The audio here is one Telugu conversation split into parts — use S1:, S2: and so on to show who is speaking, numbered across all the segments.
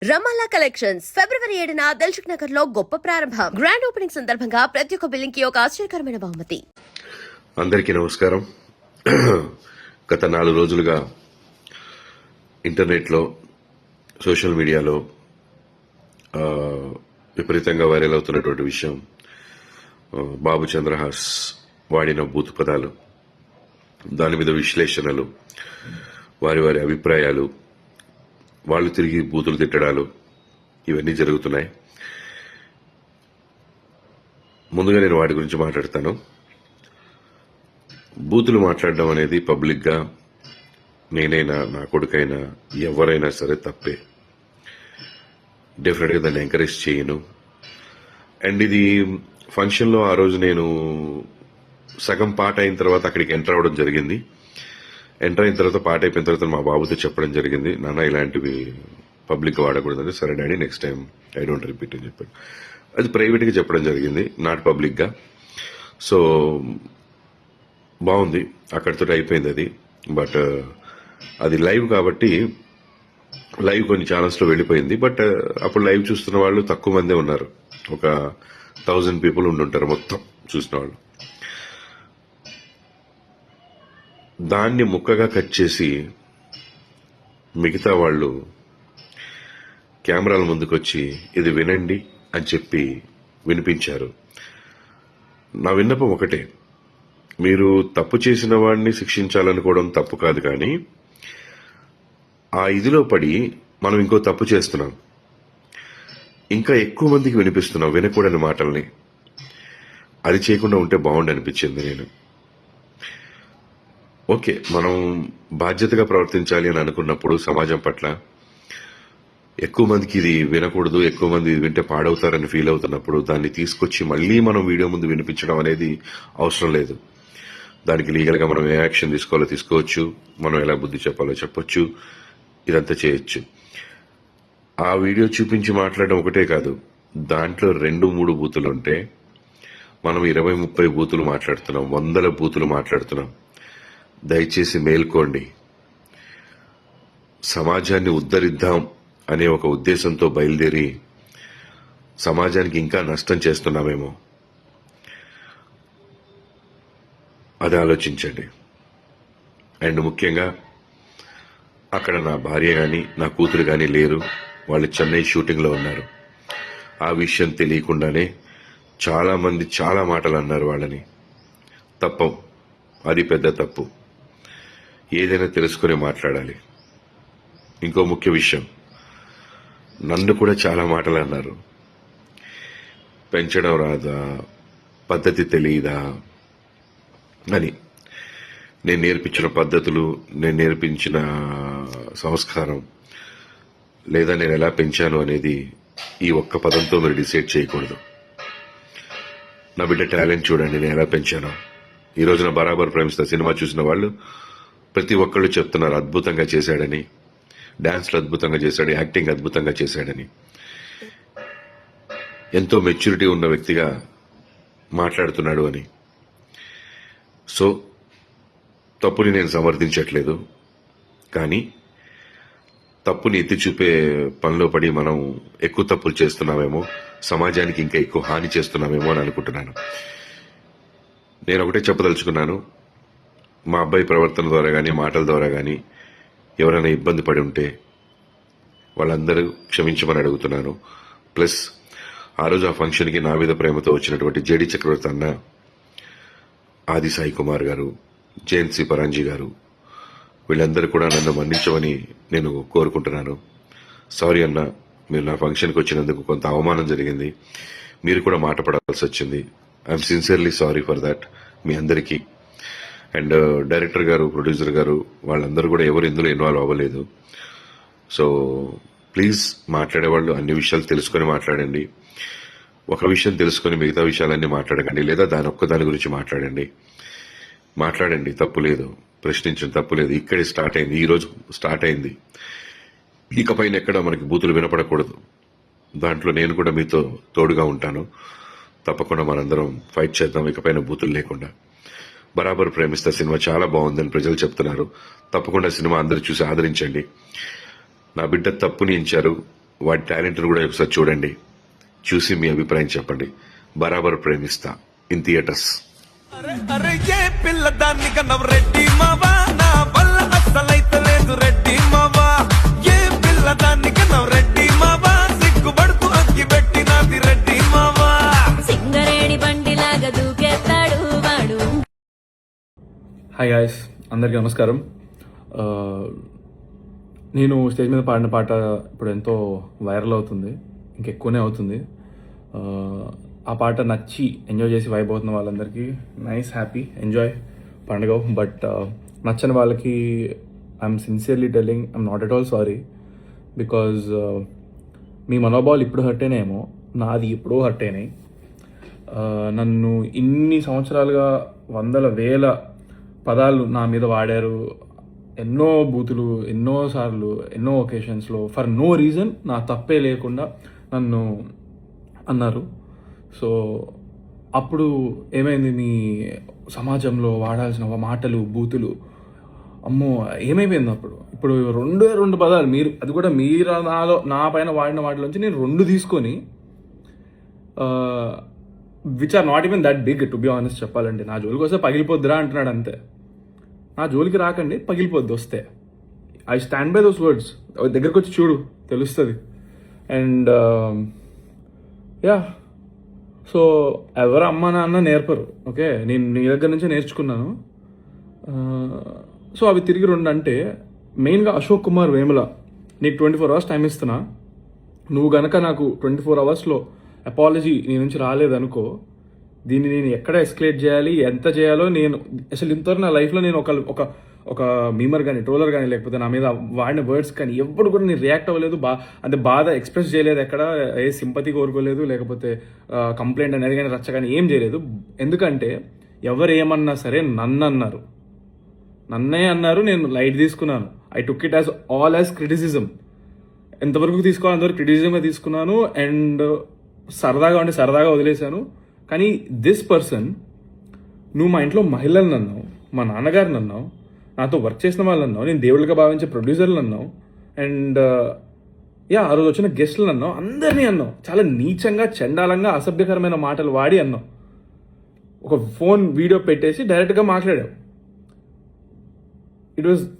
S1: రమాలా కలెక్షన్స్ ఫిబ్రవరి 7న దిల్సుఖ్ నగర్ లో గొప్ప ప్రారంభం. గ్రాండ్ ఓపెనింగ్ సందర్భంగా ప్రతి ఒక్క బిల్లింగ్ కి ఒక ఆశ్చర్యకరమైన బహుమతి.
S2: అందరికీ నమస్కారం. గత 4 రోజులుగా ఇంటర్నెట్లో సోషల్ మీడియాలో విపరీతంగా వైరల్ అవుతున్నటువంటి విషయం బాబు చంద్రహాస్ వాడిన బూతు పదాలు, దాని మీద విశ్లేషణలు, వారి వారి అభిప్రాయాలు, వాళ్ళు తిరిగి బూతులు తిట్టడాలు, ఇవన్నీ జరుగుతున్నాయి. ముందుగా నేను వాటి గురించి మాట్లాడతాను. బూతులు మాట్లాడడం అనేది పబ్లిక్గా నేనైనా నా కొడుకైనా ఎవరైనా సరే తప్పే. డెఫినెట్గా దాన్ని ఎంకరేజ్ చేయను. అండ్ ఇది ఫంక్షన్లో ఆ రోజు నేను సగం పాట అయిన తర్వాత అక్కడికి ఎంటర్ అవ్వడం జరిగింది. ఎంటర్ అయిన తర్వాత పాట అయిపోయిన తర్వాత మా బాబుతో చెప్పడం జరిగింది, నాన్న ఇలాంటివి పబ్లిక్గా వాడకూడదంటే, సరే daddy next time I don't repeat అని చెప్పాడు. అది ప్రైవేట్గా చెప్పడం జరిగింది, నాట్ పబ్లిక్గా. సో బాగుంది, అక్కడితో అయిపోయింది అది. బట్ అది లైవ్ కాబట్టి లైవ్ కొన్ని ఛానల్స్లో వెళ్ళిపోయింది. బట్ అప్పుడు లైవ్ చూస్తున్న వాళ్ళు తక్కువ మందే ఉన్నారు, ఒక 1000 పీపుల్ ఉండుంటారు మొత్తం చూసిన వాళ్ళు. దాన్ని ముక్కగా కట్ చేసి మిగతా వాళ్ళు కెమెరాల ముందుకొచ్చి ఇది వినండి అని చెప్పి వినిపించారు. నా విన్నపం ఒకటే, మీరు తప్పు చేసిన వాడిని శిక్షించాలనుకోవడం తప్పు కాదు, కానీ ఆ ఇదిలో పడి మనం ఇంకో తప్పు చేస్తున్నాం, ఇంకా ఎక్కువ మందికి వినిపిస్తున్నాం వినకూడని మాటల్ని. అది చేయకుండా ఉంటే బాగుండి అనిపించింది. నేను ఓకే, మనం బాధ్యతగా ప్రవర్తించాలి అని అనుకున్నప్పుడు సమాజం పట్ల ఎక్కువ మందికి ఇది వినకూడదు, ఎక్కువ మంది ఇది వింటే పాడవుతారని ఫీల్ అవుతున్నప్పుడు దాన్ని తీసుకొచ్చి మళ్ళీ మనం వీడియో ముందు వినిపించడం అనేది అవసరం లేదు. దానికి లీగల్గా మనం ఏ యాక్షన్ తీసుకోవాలో తీసుకోవచ్చు, మనం ఎలా బుద్ధి చెప్పాలో చెప్పొచ్చు, ఇదంతా చేయొచ్చు. ఆ వీడియో చూపించి మాట్లాడడం ఒకటే కాదు, దాంట్లో 2-3 బూతులు ఉంటే మనం 20-30 బూతులు మాట్లాడుతున్నాం, 100 బూతులు మాట్లాడుతున్నాం. దయచేసి మేల్కోండి. సమాజాన్ని ఉద్ధరిద్దాం అనే ఒక ఉద్దేశంతో బయలుదేరి సమాజానికి ఇంకా నష్టం చేస్తున్నామేమో, అది ఆలోచించండి. అండ్ ముఖ్యంగా అక్కడ నా భార్య కానీ నా కూతురు కానీ లేరు, వాళ్ళు చెన్నై షూటింగ్లో ఉన్నారు. ఆ విషయం తెలియకుండానే చాలా మంది చాలా మాటలు అన్నారు వాళ్ళని. తప్పు, అది పెద్ద తప్పు. ఏదైనా తెలుసుకుని మాట్లాడాలి. ఇంకో ముఖ్య విషయం, నన్ను కూడా చాలా మాటలు అన్నారు. పెంచడం రాదా, పద్ధతి తెలియదా అని. నేను నేర్పించిన పద్ధతులు, నేను నేర్పించిన సంస్కారం, లేదా నేను ఎలా పెంచాను అనేది ఈ ఒక్క పదంతో మీరు డిసైడ్ చేయకూడదు. నా బిడ్డ టాలెంట్ చూడండి, నేను ఎలా పెంచాను. ఈ రోజున బరాబర్ ప్రేమిస్తా సినిమా చూసిన వాళ్ళు ప్రతి ఒక్కళ్ళు చెప్తున్నారు అద్భుతంగా చేశాడని, డాన్స్లు అద్భుతంగా చేశాడు, యాక్టింగ్ అద్భుతంగా చేశాడని. ఎంతో మెచ్యూరిటీ ఉన్న వ్యక్తిగా మాట్లాడుతున్నాడు అని. సో తప్పుని నేను సమర్థించట్లేదు, కానీ తప్పుని ఎత్తి చూపే పనిలో పడి మనం ఎక్కువ తప్పులు చేస్తున్నామేమో, సమాజానికి ఇంకా ఎక్కువ హాని చేస్తున్నామేమో అని అనుకుంటున్నాను. నేను ఒకటే చెప్పదలుచుకున్నాను, మా అబ్బాయి ప్రవర్తన ద్వారా కానీ మాటల ద్వారా కానీ ఎవరైనా ఇబ్బంది పడి ఉంటే వాళ్ళందరూ క్షమించమని అడుగుతున్నాను. ప్లస్ ఆ రోజు ఆ ఫంక్షన్కి నా మీద ప్రేమతో వచ్చినటువంటి జేడి చక్రవర్తి అన్న, ఆది సాయి కుమార్ గారు, జయంతి పరాంజీ గారు, వీళ్ళందరూ కూడా నన్ను మన్నించమని నేను కోరుకుంటున్నాను. సారీ అన్న, మీరు నా ఫంక్షన్కి వచ్చినందుకు కొంత అవమానం జరిగింది, మీరు కూడా మాట పడాల్సి వచ్చింది. I'm sincerely sorry for that మీ అందరికీ. అండ్ డైరెక్టర్ గారు, ప్రొడ్యూసర్ గారు, వాళ్ళందరూ కూడా ఎవరు ఇందులో ఇన్వాల్వ్ అవ్వలేదు. సో ప్లీజ్ మాట్లాడేవాళ్ళు అన్ని విషయాలు తెలుసుకొని మాట్లాడండి. ఒక విషయం తెలుసుకొని మిగతా విషయాలన్నీ మాట్లాడకండి, లేదా దాని గురించి మాట్లాడండి, తప్పు లేదు, ప్రశ్నించడం తప్పు లేదు. ఇక్కడే స్టార్ట్ అయింది, ఈ రోజు స్టార్ట్ అయింది. ఇకపైన ఎక్కడ మనకి బూతులు వినపడకూడదు. దాంట్లో నేను కూడా మీతో తోడుగా ఉంటాను. తప్పకుండా మనందరం ఫైట్ చేద్దాం, ఇకపైన బూతులు లేకుండా. బరాబర్ ప్రేమిస్తా సినిమా చాలా బాగుందని ప్రజలు చెప్తున్నారు. తప్పకుండా సినిమా అందరూ చూసి ఆదరించండి. నా బిడ్డ తప్పుని ఎంచారు, వాడి టాలెంట్ను కూడా ఒకసారి చూడండి. చూసి మీ అభిప్రాయం చెప్పండి. బరాబర్ ప్రేమిస్తా ఇన్ థియేటర్స్.
S3: అరే ఏ పిల్లదాన్ని కన్నవ రెడ్డి మావా, నా వల్ల అస్సలైతే లేదు రెడ్డి మావా. ఏ పిల్లదాన్ని కన్నవ రెడ్డి మావా, సిగ్గుపడుతూ అగ్గి పెట్టినది రెడ్డి మావా.
S4: సింగరేణి బండిలాగా దూకేస్తాడు వాడు.
S5: హాయ్ గాయస్, అందరికీ నమస్కారం. నేను స్టేజ్ మీద పాడిన పాట ఇప్పుడు ఎంతో వైరల్ అవుతుంది, ఇంకెక్కువనే అవుతుంది. ఆ పాట నచ్చి ఎంజాయ్ చేసి వైబ్ అవుతున్న వాళ్ళందరికీ నైస్, హ్యాపీ, ఎంజాయ్ పండుగ. బట్ నచ్చని వాళ్ళకి I'm sincerely telling I'm not at all sorry. Because మీ మనోభావాలు ఇప్పుడు హర్ట్ అయినాయేమో, నాది ఎప్పుడో హర్ట్ అయినాయి. నన్ను ఇన్ని సంవత్సరాలుగా వందల వేల పదాలు నా మీద వాడారు, ఎన్నో బూతులు, ఎన్నోసార్లు, ఎన్నో ఒకేషన్స్లో ఫర్ నో రీజన్, నా తప్పే లేకుండా నన్ను అన్నారు. సో అప్పుడు ఏమైంది, మీ సమాజంలో వాడాల్సిన మాటలు, బూతులు, అమ్మో ఏమైపోయింది అప్పుడు. ఇప్పుడు రెండు పదాలు మీరు, అది కూడా మీరు నా పైన వాడిన వాటిలోంచి నేను 2 తీసుకొని, which are not even that big to be honest చెప్పాలంటే. నా జోలికి వస్తే పగిలిపోద్దిరా అంటున్నాడు అంతే. నా జోలికి రాకండి, పగిలిపోద్ది వస్తే. I stand by those words. దగ్గరకు వచ్చి చూడు, తెలుస్తుంది. అండ్ యా, సో ఎవరు అమ్మ నాన్న నేర్పరు, ఓకే, నేను నీ దగ్గర నుంచే నేర్చుకున్నాను. సో అవి తిరిగి 2 అంటే, మెయిన్గా అశోక్ కుమార్ వేముల, నీకు 24 hours టైం ఇస్తున్నా. నువ్వు గనక నాకు 24 hours అపాలజీ నీ నుంచి రాలేదనుకో, దీన్ని నేను ఎక్కడ ఎస్కలేట్ చేయాలి, ఎంత చేయాలో నేను అసలు ఇంతవరకు నా లైఫ్లో నేను ఒక మీమర్ కానీ, ట్రోలర్ కానీ, లేకపోతే నా మీద వాడిన వర్డ్స్ కానీ ఎప్పుడు కూడా నేను రియాక్ట్ అవ్వలేదు. అంటే బాధ ఎక్స్ప్రెస్ చేయలేదు, ఎక్కడ ఏ సింపతి కోరుకోలేదు, లేకపోతే కంప్లైంట్ అనేది కానీ, రచ్చ కానీ ఏం చేయలేదు. ఎందుకంటే ఎవరు ఏమన్నా సరే నన్నే అన్నారు, నేను లైట్ తీసుకున్నాను. I took it as all as criticism. ఎంతవరకు తీసుకోవాలి అంతవరకు క్రిటిసిజంగా తీసుకున్నాను. అండ్ సరదాగా వదిలేశాను. కానీ దిస్ పర్సన్, నువ్వు మా ఇంట్లో మహిళలను అన్నావు, మా నాన్నగారిని అన్నావు, నాతో వర్క్ చేసిన వాళ్ళని అన్నావు, నేను దేవుళ్ళగా భావించే ప్రొడ్యూసర్లు అన్నావు, అండ్ ఆ రోజు వచ్చిన గెస్టులను అన్నావు, అందరినీ అన్నావు. చాలా నీచంగా, చండాలంగా, అసభ్యకరమైన మాటలు వాడి అన్నావు. ఒక ఫోన్ వీడియో పెట్టేసి డైరెక్ట్గా మాట్లాడావు.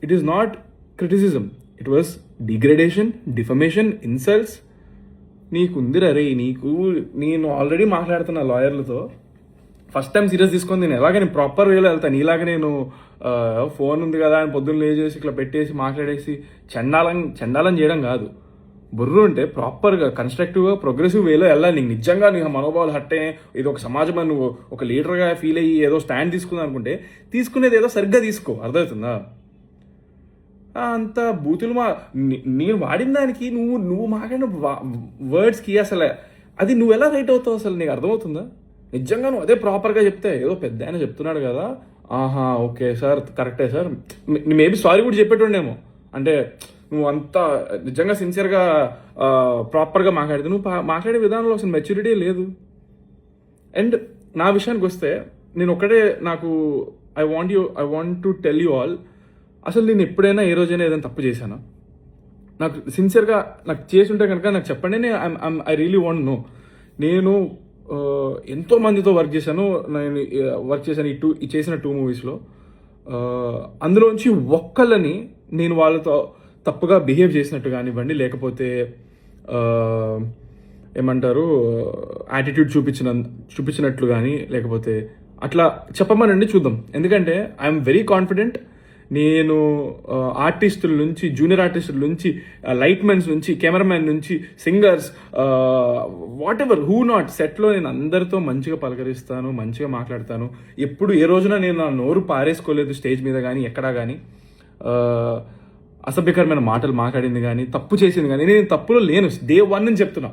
S5: It is not criticism, it was degradation, defamation, insults. నీకుందిరా రే, నేను ఆల్రెడీ మాట్లాడుతున్నా లాయర్లతో. ఫస్ట్ టైం సీరియస్ తీసుకొని నేను ప్రాపర్ వేలో వెళ్తాను. ఇలాగ నేను ఫోన్ ఉంది కదా అని పొద్దున్న లేచేసి ఇట్లా పెట్టేసి మాట్లాడేసి చండాలం చేయడం కాదు. బుర్రు ఉంటే ప్రాపర్గా, కన్స్ట్రక్టివ్గా, ప్రోగ్రెసివ్ వేలో వెళ్ళాలి. నీకు నిజంగా నీ మనోభావాలు హట్టే, ఇది ఒక సమాజం నువ్వు ఒక లీడర్గా ఫీల్ అయ్యి ఏదో స్టాండ్ తీసుకుందాం అనుకుంటే, తీసుకునేది ఏదో సరిగ్గా తీసుకో, అర్థమవుతుందా? అంత బూతులు నేను వాడిన దానికి నువ్వు మాట్లాడిన వర్డ్స్కి అసలు అది నువ్వు ఎలా రైట్ అవుతావు అసలు నీకు అర్థమవుతుందా? నిజంగా నువ్వు అదే ప్రాపర్గా చెప్తే, ఏదో పెద్ద ఆయన చెప్తున్నాడు కదా, ఆహా ఓకే సార్, కరెక్టే సార్, మేబీ సారీ కూడా చెప్పేటోడేమో. అంటే నువ్వు అంతా నిజంగా సిన్సియర్గా ప్రాపర్గా మాట్లాడితే, నువ్వు మాట్లాడే విధానంలో అసలు మెచ్యూరిటీ లేదు. అండ్ నా విషయానికి వస్తే, నేను ఒక్కటే I want to tell you all, అసలు నేను ఎప్పుడైనా ఏ రోజైనా ఏదైనా తప్పు చేశానా? నాకు సిన్సియర్గా నాకు చేసి ఉంటే కనుక నాకు చెప్పండి. I really want know. నేను ఎంతో మందితో వర్క్ చేశాను. ఈ చేసిన 2 మూవీస్లో అందులోంచి ఒక్కళ్ళని నేను వాళ్ళతో తప్పుగా బిహేవ్ చేసినట్టు కానివ్వండి, లేకపోతే ఏమంటారు యాటిట్యూడ్ చూపించినట్లు కానీ, లేకపోతే అట్లా చెప్పమనండి చూద్దాం. ఎందుకంటే ఐఎమ్ వెరీ కాన్ఫిడెంట్. నేను ఆర్టిస్టుల నుంచి, జూనియర్ ఆర్టిస్టుల నుంచి, లైట్ మెన్స్ నుంచి, కెమెరామెన్ నుంచి, singers, what ever, who not, సెట్లో నేను అందరితో మంచిగా పలకరిస్తాను, మంచిగా మాట్లాడతాను. ఎప్పుడు ఏ రోజున నేను నా నోరు పారేసుకోలేదు స్టేజ్ మీద కానీ, ఎక్కడా కానీ అసభ్యకరమైన మాటలు మాట్లాడింది కానీ, తప్పు చేసింది కానీ. నేను తప్పులో లేను, డే 1 అని చెప్తున్నా.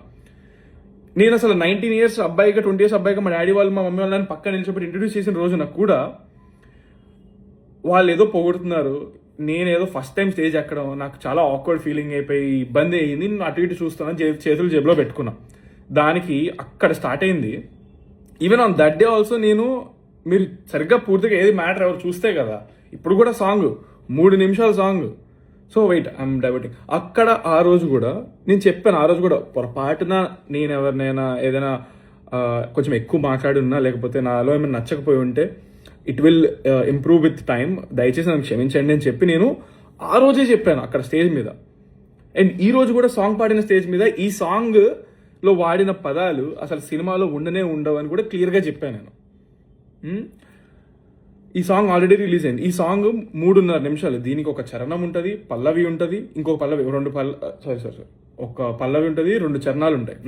S5: నేను అసలు 19 years అబ్బాయిగా, 20 years అబ్బాయిగా మా డాడీ వాళ్ళు, మా మమ్మీ వాళ్ళని పక్కన నిలిచిపెట్టి ఇంట్రడ్యూస్ చేసిన రోజున కూడా వాళ్ళు ఏదో పొగుడుతున్నారు, నేనేదో ఫస్ట్ టైం స్టేజ్ ఎక్కడం, నాకు చాలా ఆక్వర్డ్ ఫీలింగ్ అయిపోయి ఇబ్బంది అయ్యింది. నేను అటు ఇటు చూస్తున్నాను, చేతులు జేబులో పెట్టుకున్నా. దానికి అక్కడ స్టార్ట్ అయింది. Even on that day also మీరు సరిగ్గా పూర్తిగా ఏది మ్యాటర్ ఎవరు చూస్తే కదా, ఇప్పుడు కూడా సాంగ్ 3 నిమిషాల song, so wait I'm diverting. అక్కడ ఆ రోజు కూడా నేను చెప్పాను, ఆ రోజు కూడా పొరపాటున నేను ఎవరినైనా ఏదైనా కొంచెం ఎక్కువ మాట్లాడి ఉన్నా, లేకపోతే నాలో ఏమైనా నచ్చకపోయి ఉంటే it will improve with time, దయచేసి నన్ను క్షమించండి అని చెప్పి నేను ఆ రోజే చెప్పాను అక్కడ స్టేజ్ మీద. అండ్ ఈ రోజు కూడా సాంగ్ పాడిన స్టేజ్ మీద ఈ సాంగ్ లో వాడిన పదాలు అసలు సినిమాలో ఉండవు అని కూడా క్లియర్గా చెప్పాను నేను. ఈ సాంగ్ ఆల్రెడీ రిలీజ్ అయింది. ఈ సాంగ్ 3.5 నిమిషాలు. దీనికి ఒక చరణం ఉంటుంది, పల్లవి ఉంటుంది, ఇంకొక పల్లవి, ఒక పల్లవి ఉంటుంది, 2 చరణాలు ఉంటాయి.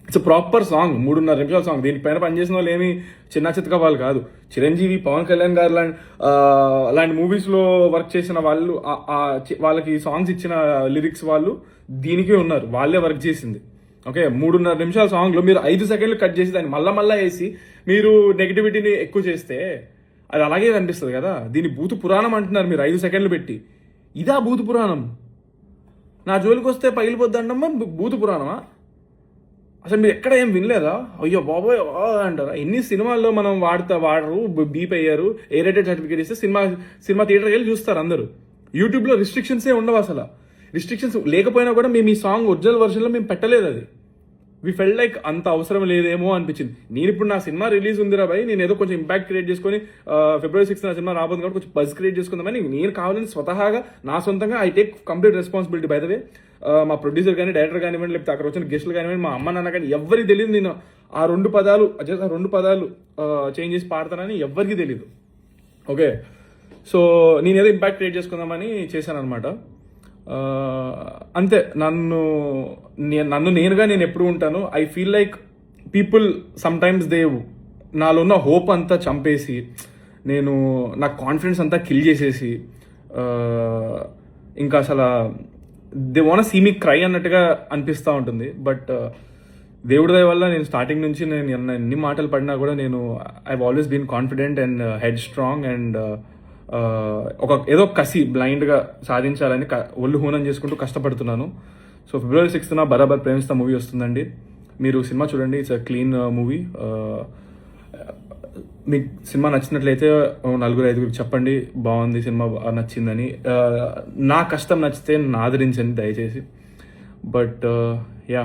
S5: ఇట్స్ ప్రాపర్ సాంగ్, 3.5 నిమిషాల సాంగ్. దీనిపైన పనిచేసిన వాళ్ళు ఏమి చిన్న చితక వాళ్ళు కాదు. చిరంజీవి, పవన్ కళ్యాణ్ గారు అలాంటి మూవీస్లో వర్క్ చేసిన వాళ్ళు, వాళ్ళకి సాంగ్స్ ఇచ్చిన లిరిక్స్ వాళ్ళు దీనికే ఉన్నారు, వాళ్ళే వర్క్ చేసింది. ఓకే, 3.5 నిమిషాల సాంగ్లో మీరు 5 సెకండ్లు కట్ చేసి దాన్ని మళ్ళా వేసి మీరు నెగిటివిటీని ఎక్కువ చేస్తే అది అలాగే కనిపిస్తుంది కదా. దీన్ని భూత పురాణం అంటున్నారు మీరు 5 సెకండ్లు పెట్టి. ఇదా భూత పురాణం? నా జోలికి వస్తే పగిలిపోద్ది అంటమ్మా భూత పురాణమా? అసలు మీరు ఎక్కడ ఏం వినలేదా? అయ్యో బాబోయ్ అంటారా? ఎన్ని సినిమాల్లో మనం వాడరు, బీప్ అయ్యారు, ఏ రేటెడ్ సర్టిఫికేట్ ఇస్తే సినిమా థియేటర్కి వెళ్ళి చూస్తారు అందరూ. యూట్యూబ్లో రిస్ట్రిక్షన్సే ఉండవు అసలు. రిస్ట్రిక్షన్స్ లేకపోయినా కూడా మేము ఈ సాంగ్ ఒరిజినల్ వర్షన్లో మేము పెట్టలేదు. అది వి ఫెల్ట్ లైక్ అంత అవసరం లేదేమో అనిపించింది. నేను ఇప్పుడు నా సినిమా రిలీజ్ ఉందిరా భయ్, నేను ఏదో కొంచెం ఇంపాక్ట్ క్రియేట్ చేసుకొని February 6th నా సినిమా రాబోతుంది కాబట్టి కొంచెం బజ్ క్రియేట్ చేసుకుందామని నేను కావాలని స్వతహాగా నా సొంతంగా I take complete responsibility. By the way మా ప్రొడ్యూసర్ కానీ, డైరెక్టర్ కానివ్వండి, లేకపోతే అక్కడ వచ్చిన గెస్టులు కానివ్వండి, మా అమ్మ నాన్న కానీ ఎవరికి తెలియదు నేను ఆ 2 పదాలు చేంజ్ చేసి పాడతానని ఎవరికి తెలియదు. ఓకే, సో నేను ఏదో ఇంపాక్ట్ క్రియేట్ చేసుకుందామని చేశాను అనమాట. అంతే. నన్ను నేనుగా నేను ఎప్పుడు ఉంటాను. I feel like people some times నాలో ఉన్న హోప్ అంతా చంపేసి, నా కాన్ఫిడెన్స్ అంతా కిల్ చేసేసి, ఇంకా అసలు they want see me cry అన్నట్టుగా అనిపిస్తూ ఉంటుంది. బట్ దేవుడి దయ వల్ల నేను స్టార్టింగ్ నుంచి నేను ఎన్ని మాటలు పడినా కూడా I always been confident and headstrong and ఏదో కసి బ్లైండ్గా సాధించాలని ఒళ్ళు హూనం చేసుకుంటూ కష్టపడుతున్నాను. సో February 6th బరాబర్ ప్రేమిస్తా మూవీ వస్తుందండి. మీరు సినిమా చూడండి. It's a clean movie. మీకు సినిమా నచ్చినట్లయితే 4-5 చెప్పండి బాగుంది సినిమా, నచ్చిందని. నా కష్టం నచ్చితే ఆదరించండి దయచేసి. బట్ యా,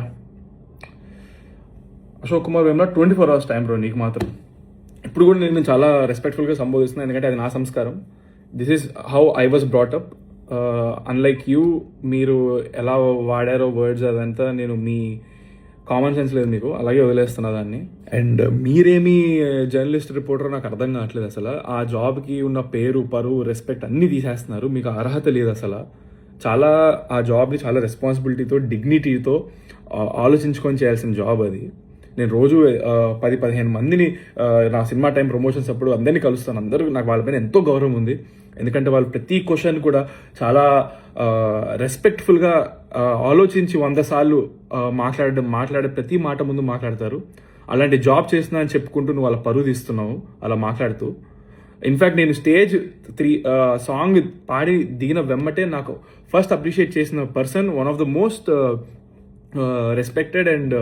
S5: అశోక్ కుమార్ వేమ్లా 24 hours టైం బ్రో. నీకు మాత్రం ఇప్పుడు కూడా నేను చాలా రెస్పెక్ట్ఫుల్గా సంబోధిస్తున్నాను, ఎందుకంటే అది నా సంస్కారం. This is how I was brought up. Unlike you, మీరు ఎలా వాడారో వర్డ్స్ అదంతా మీ కామన్ సెన్స్ లేదు మీకు, అలాగే వదిలేస్తున్నా దాన్ని. అండ్ మీరేమి జర్నలిస్ట్, రిపోర్టర్ నాకు అర్థం కావట్లేదు అసలు. ఆ జాబ్కి ఉన్న పేరు, పరువు, రెస్పెక్ట్ అన్నీ తీసేస్తున్నారు. మీకు అర్హత లేదు అసలు. ఆ జాబ్ని చాలా రెస్పాన్సిబిలిటీతో, డిగ్నిటీతో ఆలోచించుకొని చేయాల్సిన జాబ్ అది. నేను రోజు 10-15 మందిని నా సినిమా టైం ప్రమోషన్స్ అప్పుడు అందరినీ కలుస్తాను. అందరూ నాకు వాళ్ళపైన ఎంతో గౌరవం ఉంది, ఎందుకంటే వాళ్ళు ప్రతి క్వశ్చన్ కూడా చాలా రెస్పెక్ట్ఫుల్గా ఆలోచించి 100 సార్లు మాట్లాడే ప్రతి మాట ముందు మాట్లాడతారు. అలాంటి జాబ్ చేస్తున్నా అని చెప్పుకుంటూ నువ్వు వాళ్ళ పరువు తీస్తున్నావు అలా మాట్లాడుతూ. ఇన్ఫ్యాక్ట్ నేను స్టేజ్ 3 సాంగ్ పాడి దిగిన వెమ్మటే నాకు ఫస్ట్ అప్రిషియేట్ చేసిన person, one of the most respected and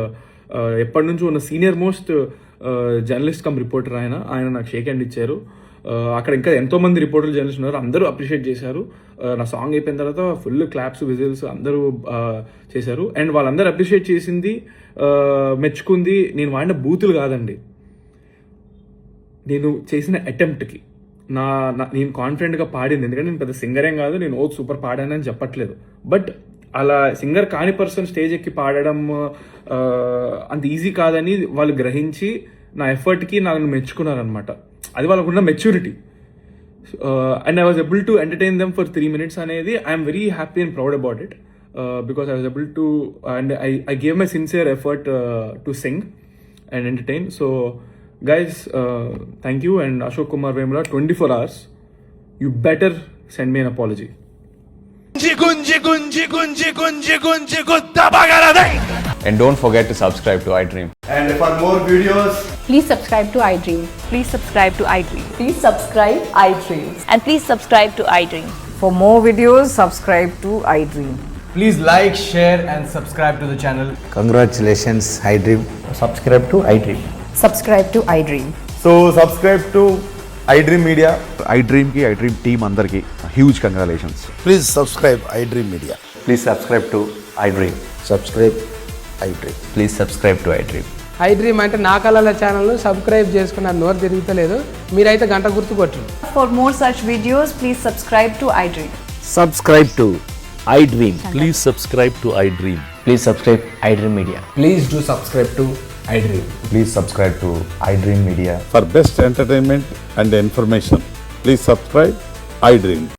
S5: ఎప్పటి నుంచో ఉన్న senior most journalist come reporter ఆయన నాకు షేక్ హ్యాండ్ ఇచ్చారు. అక్కడ ఇంకా ఎంతో మంది రిపోర్టర్లు, జర్నలిస్ట్ ఉన్నారు, అందరూ అప్రిషియేట్ చేశారు. నా సాంగ్ అయిపోయిన తర్వాత ఫుల్ క్లాప్స్, విజిల్స్ అందరూ చేశారు. అండ్ వాళ్ళందరూ అప్రిషియేట్ చేసింది, మెచ్చుకుంది నేను వాడిన బూతులు కాదండి, నేను చేసిన అటెంప్ట్కి. నేను కాన్ఫిడెంట్గా పాడింది, ఎందుకంటే నేను పెద్ద సింగర్ ఏం కాదు, నేను సూపర్ పాడానని చెప్పట్లేదు. బట్ అలా సింగర్ కాని పర్సన్ స్టేజ్ ఎక్కి పాడడం అంత ఈజీ కాదని వాళ్ళు గ్రహించి నా ఎఫర్ట్కి నన్ను మెచ్చుకున్నారనమాట. అది వాళ్ళకున్న maturity. And I was able to entertain them for 3 minutes అనేది I'm very happy and proud about it, because I was able to and I gave my sincere effort to sing and entertain. So guys, thank you. And Ashok Kumar Vemula 24 hours, you better send me an apology.
S6: And don't forget to subscribe to iDream.
S7: And for more videos,
S8: please subscribe to iDream.
S4: Please subscribe to iDream.
S8: Please subscribe iDream.
S4: And please subscribe to iDream.
S8: For more videos, subscribe to iDream.
S7: please like, share and subscribe to the channel.
S9: Congratulations, iDream.
S7: Subscribe to iDream.
S8: Subscribe to iDream.
S7: So subscribe to iDream Media.
S10: iDream కి iDream టీమ్ అందరికీ
S6: huge congratulations.
S9: Please subscribe iDream Media.
S6: Please subscribe to iDream.
S9: Subscribe iDream.
S6: Please subscribe to iDream.
S10: I dream అంటే నా కళల ఛానల్ను సబ్స్క్రైబ్ చేసుకున్న నోరు తిరుగుతలేదు, మీరైతే గంట గుర్తు కొట్టండి.
S8: For more such videos, please subscribe to iDream.
S7: Subscribe to iDream.
S11: Please subscribe to iDream.
S7: Please subscribe iDream Media. Please do subscribe to iDream.
S6: Please subscribe to iDream Media.
S11: For best entertainment and information, please subscribe iDream.